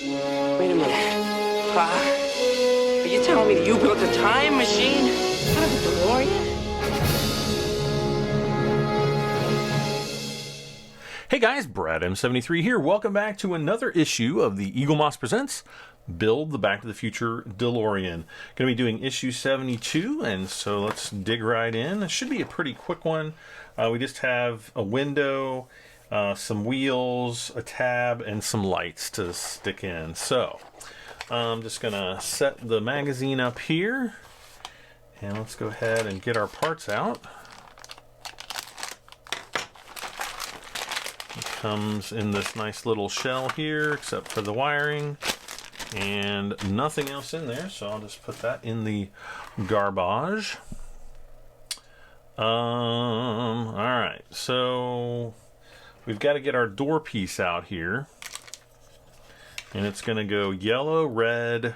Wait a minute. Are you telling me that you built a time machine out of a DeLorean? Hey guys, Brad M73 here. Welcome back to another issue of the Eagle Moss Presents Build the Back to the Future DeLorean. Going to be doing issue 72, and so let's dig right in. It should be a pretty quick one. We just have a window, some wheels, a tab, and some lights to stick in. So I'm just going to set the magazine up here, and let's go ahead and get our parts out. It comes in this nice little shell here, except for the wiring, and nothing else in there, so I'll just put that in the garbage. Alright, so we've got to get our door piece out here, and it's going to go yellow, red,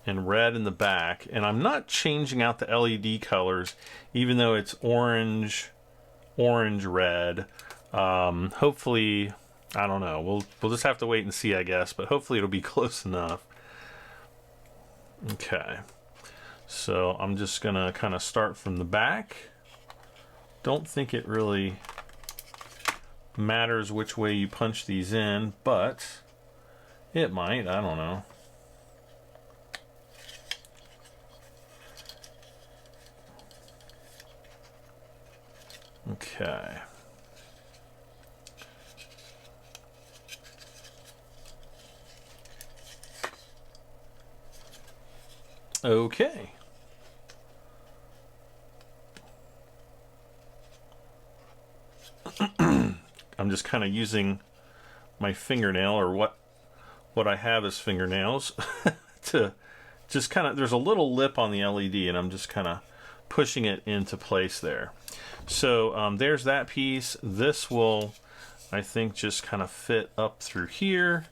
and red in the back, and I'm not changing out the LED colors, even though it's orange, red. Hopefully, I don't know, we'll just have to wait and see, I guess, but hopefully it'll be close enough. Okay, so I'm just gonna kind of start from the back. Don't think it really matters which way you punch these in, but it might, I don't know. Okay. Okay. I'm just kind of using my fingernail, or what I have as fingernails, to just kind of, there's a little lip on the LED, and I'm just kind of pushing it into place there. So there's that piece. This will, I think, just kind of fit up through here,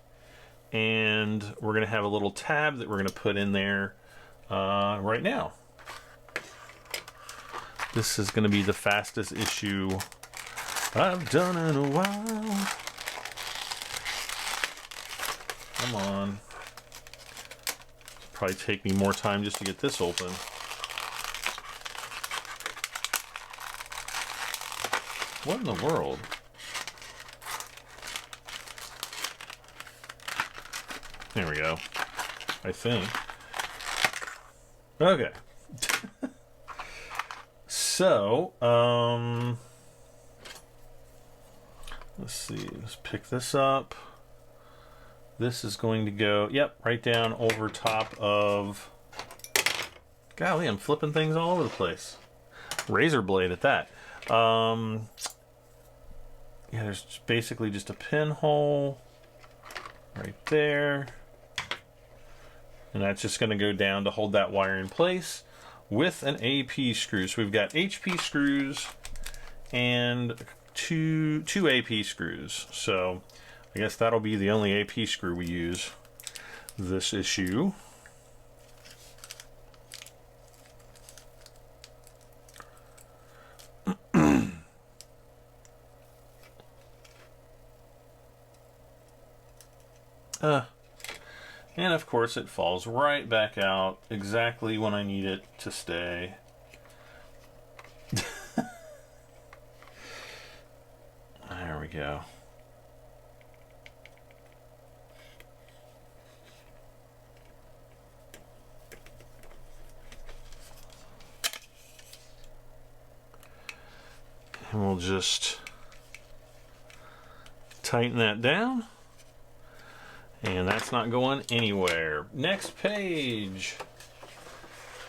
and we're going to have a little tab that we're going to put in there right now. This is going to be the fastest issue I've done in a while. Come on. Probably take me more time just to get this open. What in the world? There we go, I think. Okay. So, let's see, let's pick this up. This is going to go, yep, right down over top of, golly, I'm flipping things all over the place. Razor blade at that. Yeah, there's basically just a pinhole right there. And that's just going to go down to hold that wire in place with an AP screw. So we've got HP screws and two AP screws. So I guess that'll be the only AP screw we use this issue. And of course it falls right back out exactly when I need it to stay. There we go. And we'll just tighten that down. And that's not going anywhere. Next page.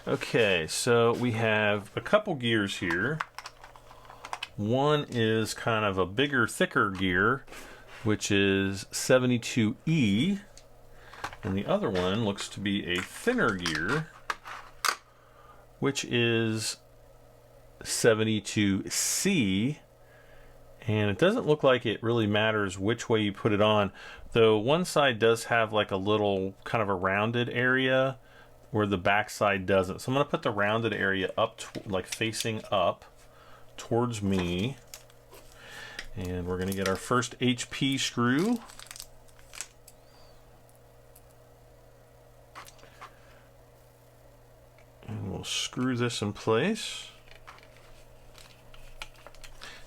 Okay, so we have a couple gears here. One is kind of a bigger, thicker gear, which is 72E. And the other one looks to be a thinner gear, which is 72C. And it doesn't look like it really matters which way you put it on, though one side does have like a little kind of a rounded area where the back side doesn't. So I'm going to put the rounded area up, like facing up towards me. And we're going to get our first HP screw. we'll screw this in place.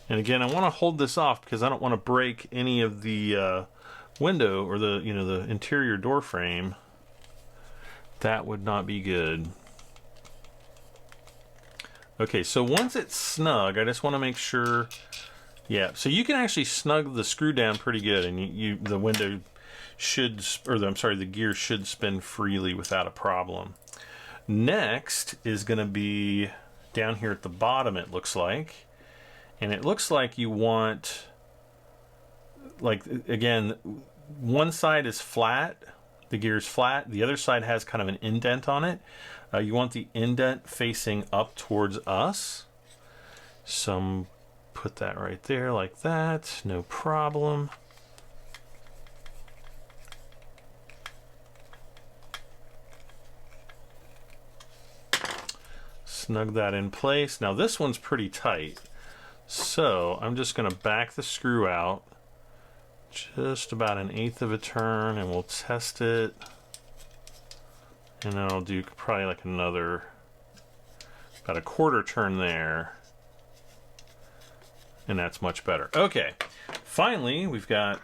And again, I want to hold this off because I don't want to break any of the window or the the interior door frame. That would not be good. Okay, so once it's snug, I just want to make sure. Yeah, so you can actually snug the screw down pretty good, and the window should, the gear should spin freely without a problem. Next is going to be down here at the bottom, it looks like. And it looks like you want, like, again, one side is flat, the gear is flat, the other side has kind of an indent on it. You want the indent facing up towards us. So put that right there like that, no problem. Snug that in place. Now this one's pretty tight. So I'm just going to back the screw out just about 1/8 of a turn, and we'll test it. And then I'll do probably like another, about 1/4 turn there. And that's much better. Okay, finally we've got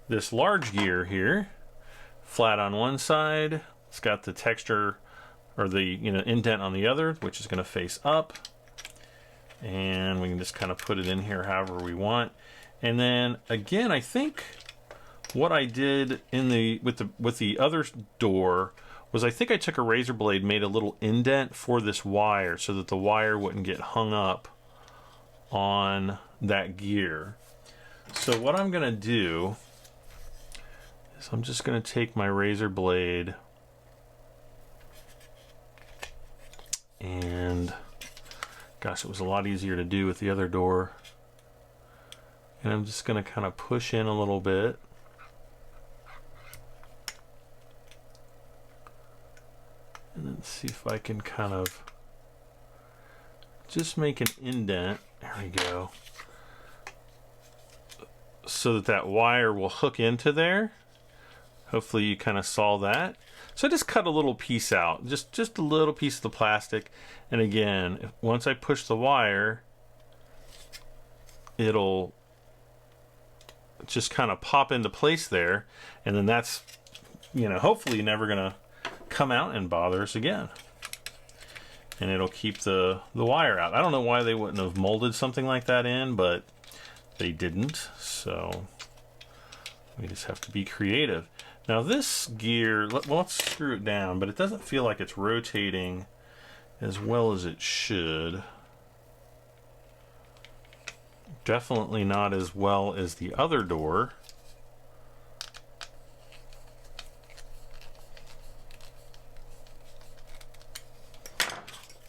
this large gear here, flat on one side. It's got the texture or the indent on the other, which is going to face up. And we can just kind of put it in here however we want. And then again, I think what I did in with the other door was I think I took a razor blade, made a little indent for this wire so that the wire wouldn't get hung up on that gear. So what I'm gonna do is I'm just gonna take my razor blade and gosh, it was a lot easier to do with the other door. And I'm just going to kind of push in a little bit. And then see if I can kind of just make an indent. There we go. So that wire will hook into there. Hopefully you kind of saw that. So I just cut a little piece out, just a little piece of the plastic. And again, once I push the wire, it'll just kind of pop into place there. And then that's, hopefully never gonna come out and bother us again. And it'll keep the wire out. I don't know why they wouldn't have molded something like that in, but they didn't. So we just have to be creative. Now this gear, let's screw it down, but it doesn't feel like it's rotating as well as it should. Definitely not as well as the other door.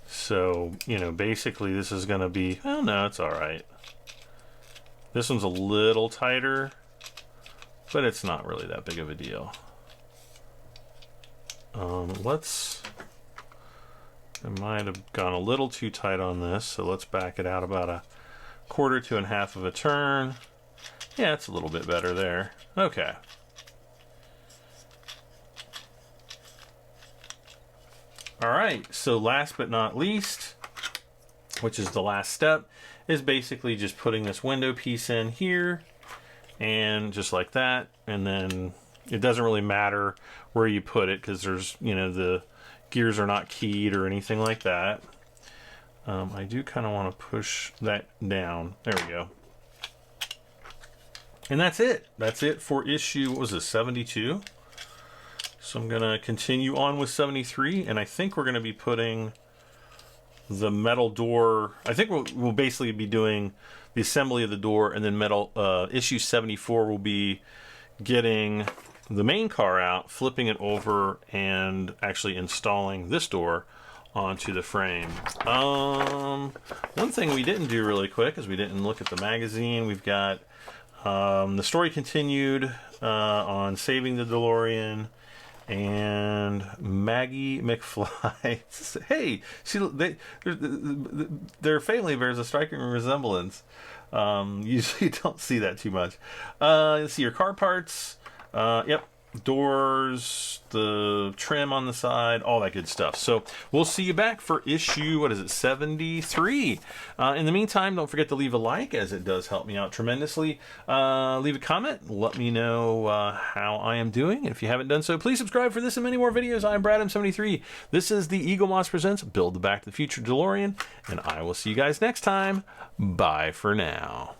So, basically this is going to be, oh no, it's all right. This one's a little tighter, but it's not really that big of a deal. I might have gone a little too tight on this, so let's back it out about 1/4 to 1/2 of a turn. Yeah, it's a little bit better there. Okay. All right, so last but not least, which is the last step, is basically just putting this window piece in here, and just like that. And then it doesn't really matter where you put it because there's, the gears are not keyed or anything like that. I do kind of want to push that down. There we go. And that's it. That's it for issue, what was this, 72? So I'm going to continue on with 73, and I think we're going to be putting the metal door. I think we'll basically be doing the assembly of the door, and then issue 74 will be getting the main car out, flipping it over, and actually installing this door onto the frame. One thing we didn't do really quick is we didn't look at the magazine. We've got the story continued on saving the DeLorean. And Maggie McFly, hey, their family bears a striking resemblance. Usually don't see that too much. Let's see your car parts. Yep, doors, the trim on the side, all that good stuff. So we'll see you back for issue, what is it, 73. In the meantime, don't forget to leave a like, as it does help me out tremendously. Leave a comment, let me know how I am doing. If you haven't done so, please subscribe for this and many more videos. I'm BradM73. This is the Eaglemoss Presents Build the Back to the Future DeLorean, and I will see you guys next time. Bye for now.